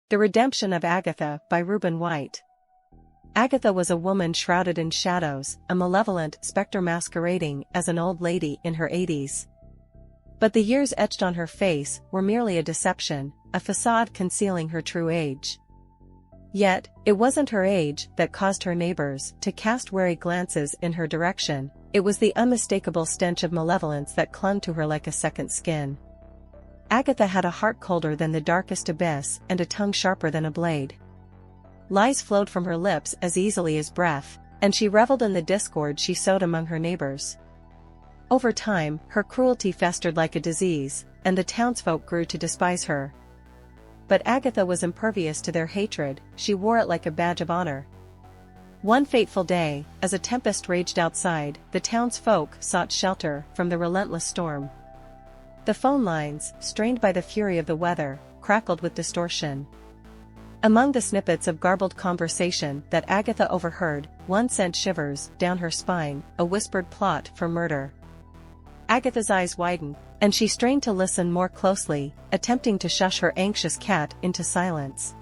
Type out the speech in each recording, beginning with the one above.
The Redemption of Agatha by Reuben White. Agatha was a woman shrouded in shadows, a malevolent spectre masquerading as an old lady in her 80s. But the years etched on her face were merely a deception, a facade concealing her true age. Yet, it wasn't her age that caused her neighbors to cast wary glances in her direction, it was the unmistakable stench of malevolence that clung to her like a second skin. Agatha had a heart colder than the darkest abyss and a tongue sharper than a blade. Lies flowed from her lips as easily as breath, and she reveled in the discord she sowed among her neighbors. Over time, her cruelty festered like a disease, and the townsfolk grew to despise her. But Agatha was impervious to their hatred, she wore it like a badge of honor. One fateful day, as a tempest raged outside, the townsfolk sought shelter from the relentless storm. The phone lines, strained by the fury of the weather, crackled with distortion. Among the snippets of garbled conversation that Agatha overheard, one sent shivers down her spine, a whispered plot for murder. Agatha's eyes widened, and she strained to listen more closely, attempting to shush her anxious cat into silence.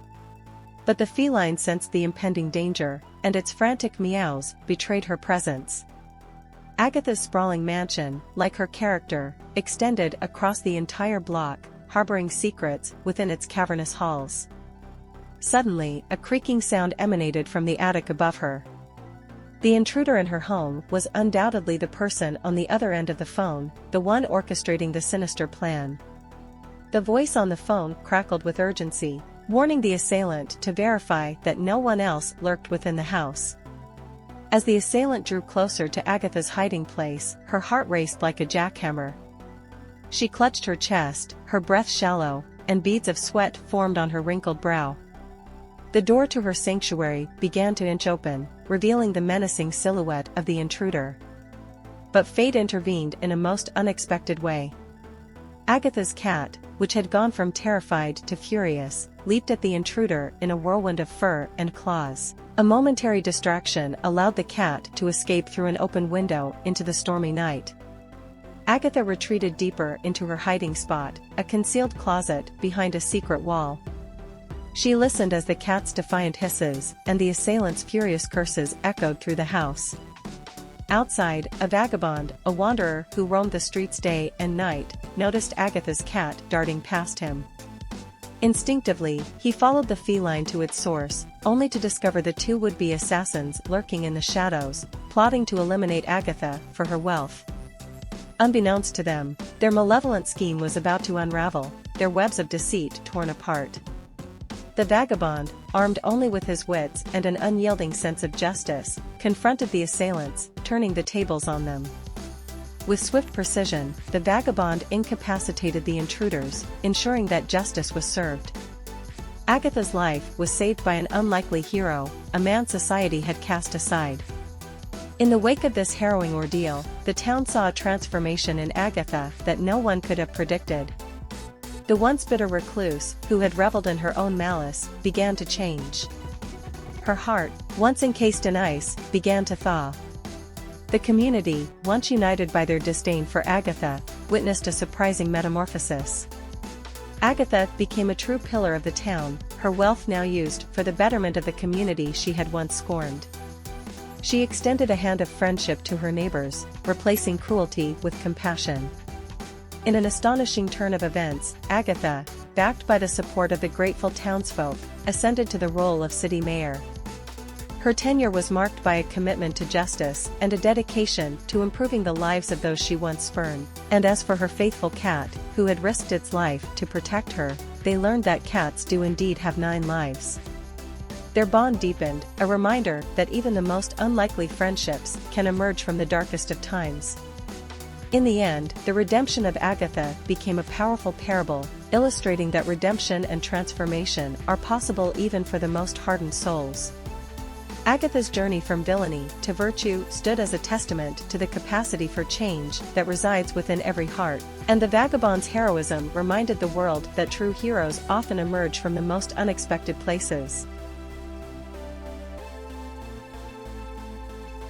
But the feline sensed the impending danger, and its frantic meows betrayed her presence. Agatha's sprawling mansion, like her character, extended across the entire block, harboring secrets within its cavernous halls. Suddenly, a creaking sound emanated from the attic above her. The intruder in her home was undoubtedly the person on the other end of the phone, the one orchestrating the sinister plan. The voice on the phone crackled with urgency, warning the assailant to verify that no one else lurked within the house. As the assailant drew closer to Agatha's hiding place, her heart raced like a jackhammer. She clutched her chest, her breath shallow, and beads of sweat formed on her wrinkled brow. The door to her sanctuary began to inch open, revealing the menacing silhouette of the intruder. But fate intervened in a most unexpected way. Agatha's cat, which had gone from terrified to furious, leaped at the intruder in a whirlwind of fur and claws. A momentary distraction allowed the cat to escape through an open window into the stormy night. Agatha retreated deeper into her hiding spot, a concealed closet behind a secret wall. She listened as the cat's defiant hisses and the assailant's furious curses echoed through the house. Outside, a vagabond, a wanderer who roamed the streets day and night, noticed Agatha's cat darting past him. Instinctively, he followed the feline to its source, only to discover the two would-be assassins lurking in the shadows, plotting to eliminate Agatha for her wealth. Unbeknownst to them, their malevolent scheme was about to unravel, their webs of deceit torn apart. The vagabond, armed only with his wits and an unyielding sense of justice, confronted the assailants, turning the tables on them. With swift precision, the vagabond incapacitated the intruders, ensuring that justice was served. Agatha's life was saved by an unlikely hero, a man society had cast aside. In the wake of this harrowing ordeal, the town saw a transformation in Agatha that no one could have predicted. The once bitter recluse, who had reveled in her own malice, began to change. Her heart, once encased in ice, began to thaw. The community, once united by their disdain for Agatha, witnessed a surprising metamorphosis. Agatha became a true pillar of the town, her wealth now used for the betterment of the community she had once scorned. She extended a hand of friendship to her neighbors, replacing cruelty with compassion. In an astonishing turn of events, Agatha, backed by the support of the grateful townsfolk, ascended to the role of city mayor. Her tenure was marked by a commitment to justice and a dedication to improving the lives of those she once spurned. And as for her faithful cat, who had risked its life to protect her, they learned that cats do indeed have 9 lives. Their bond deepened, a reminder that even the most unlikely friendships can emerge from the darkest of times. In the end, the redemption of Agatha became a powerful parable, illustrating that redemption and transformation are possible even for the most hardened souls. Agatha's journey from villainy to virtue stood as a testament to the capacity for change that resides within every heart, and the vagabond's heroism reminded the world that true heroes often emerge from the most unexpected places.